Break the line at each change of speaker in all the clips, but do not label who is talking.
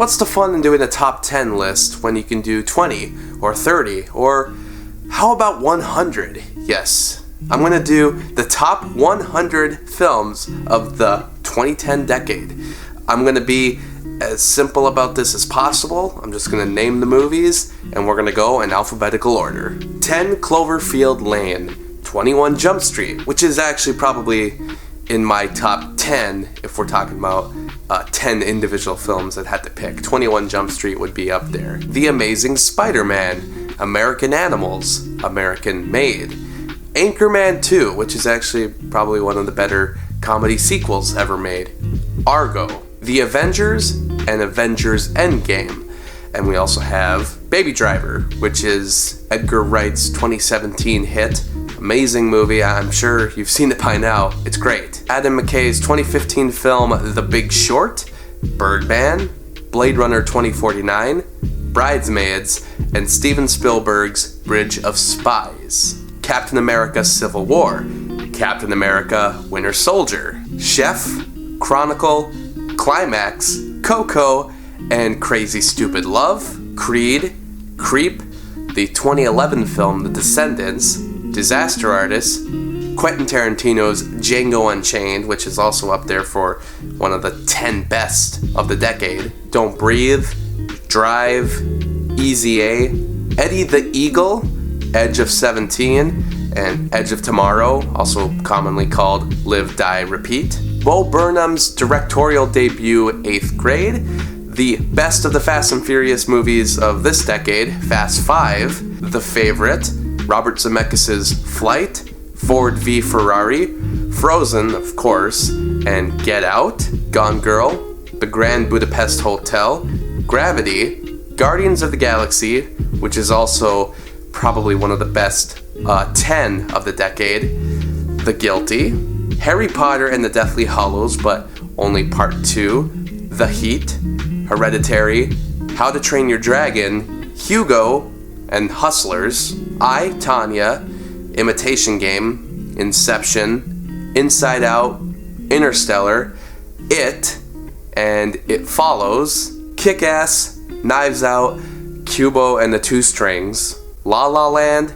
what's the fun in doing a top 10 list when you can do 20 or 30 or how about 100? Yes, I'm going to do the top 100 films of the 2010 decade. I'm going to be as simple about this as possible. I'm just going to name the movies and we're going to go in alphabetical order. 10 Cloverfield Lane, 21 Jump Street, which is actually probably in my top 10 if we're talking about 10 individual films that had to pick. 21 Jump Street would be up there. The Amazing Spider-Man, American Animals, American Made, Anchorman 2, which is actually probably one of the better comedy sequels ever made, Argo, The Avengers, and Avengers Endgame. And we also have Baby Driver, which is Edgar Wright's 2017 hit. Amazing movie, I'm sure you've seen it by now. It's great. Adam McKay's 2015 film The Big Short, Birdman, Blade Runner 2049, Bridesmaids, and Steven Spielberg's Bridge of Spies. Captain America Civil War, Captain America Winter Soldier, Chef, Chronicle, Climax, Coco, and Crazy Stupid Love, Creed, Creep, the 2011 film The Descendants, Disaster Artist, Quentin Tarantino's Django Unchained, which is also up there for one of the 10 best of the decade, Don't Breathe, Drive, Easy A, Eddie the Eagle, Edge of 17, and Edge of Tomorrow, also commonly called Live, Die, Repeat, Bo Burnham's directorial debut, 8th Grade, the best of the Fast and Furious movies of this decade, Fast 5, The Favorite, Robert Zemeckis' Flight, Ford v Ferrari, Frozen, of course, and Get Out, Gone Girl, The Grand Budapest Hotel, Gravity, Guardians of the Galaxy, which is also probably one of the best 10 of the decade, The Guilty, Harry Potter and the Deathly Hallows, but only part 2, The Heat, Hereditary, How to Train Your Dragon, Hugo, and Hustlers, I, Tanya, Imitation Game, Inception, Inside Out, Interstellar, It, and It Follows, Kick-Ass, Knives Out, Kubo and the Two Strings, La La Land,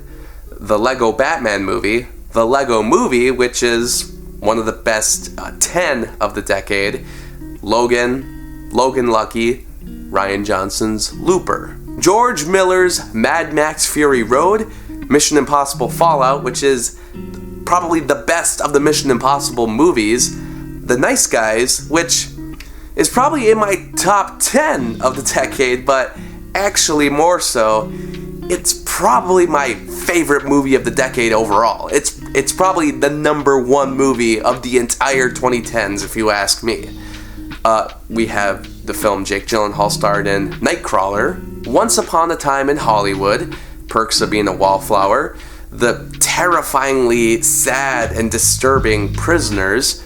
the Lego Batman movie, the Lego Movie, which is one of the best 10 of the decade, Logan, Logan Lucky, Ryan Johnson's Looper, George Miller's Mad Max Fury Road, Mission Impossible Fallout, which is probably the best of the Mission Impossible movies, The Nice Guys, which is probably in my top 10 of the decade, but actually more so, it's probably my favorite movie of the decade overall. It's probably the number one movie of the entire 2010s, if you ask me. We have the film Jake Gyllenhaal starred in, Nightcrawler, Once Upon a Time in Hollywood, Perks of Being a Wallflower, the terrifyingly sad and disturbing Prisoners.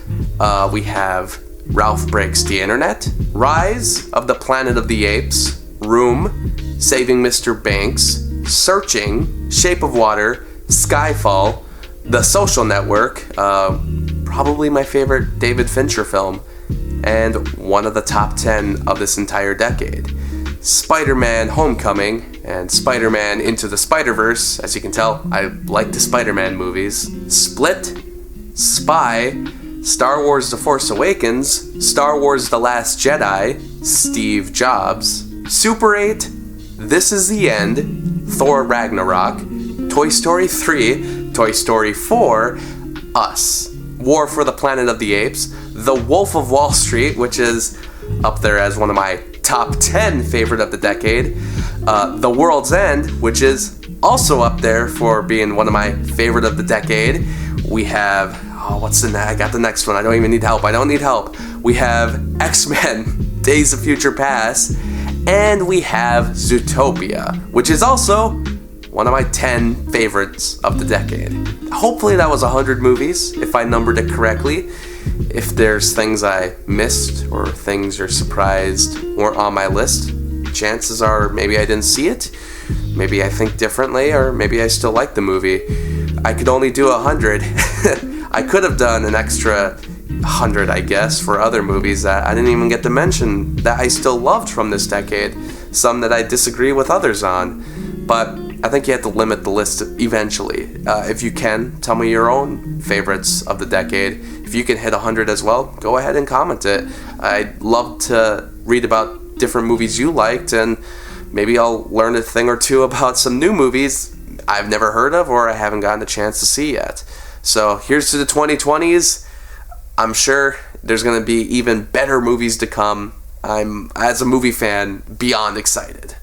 We have Ralph Breaks the Internet, Rise of the Planet of the Apes, Room, Saving Mr. Banks, Searching, Shape of Water, Skyfall, The Social Network, probably my favorite David Fincher film, and one of the top 10 of this entire decade. Spider-Man Homecoming and Spider-Man Into the Spider-Verse. As you can tell, I like the Spider-Man movies. Split, Spy, Star Wars The Force Awakens, Star Wars The Last Jedi, Steve Jobs, Super 8, This Is the End, Thor Ragnarok, Toy Story 3, Toy Story 4, Us, War for the Planet of the Apes, The Wolf of Wall Street, which is up there as one of my top 10 favorite of the decade, The World's End, which is also up there for being one of my favorite of the decade. We have, I got the next one. I don't even need help. I don't need help. We have X-Men, Days of Future Past, and we have Zootopia, which is also one of my 10 favorites of the decade. Hopefully that was 100 movies, if I numbered it correctly. If there's things I missed or things you're surprised weren't on my list, chances are maybe I didn't see it, maybe I think differently, or maybe I still like the movie. I could only do 100. I could have done an extra 100, I guess, for other movies that I didn't even get to mention that I still loved from this decade, some that I disagree with others on. But I think you have to limit the list eventually. If you can, tell me your own favorites of the decade. If you can hit 100 as well, go ahead and comment it. I'd love to read about different movies you liked, and maybe I'll learn a thing or two about some new movies I've never heard of or I haven't gotten a chance to see yet. So here's to the 2020s. I'm sure there's going to be even better movies to come. I'm, as a movie fan, beyond excited.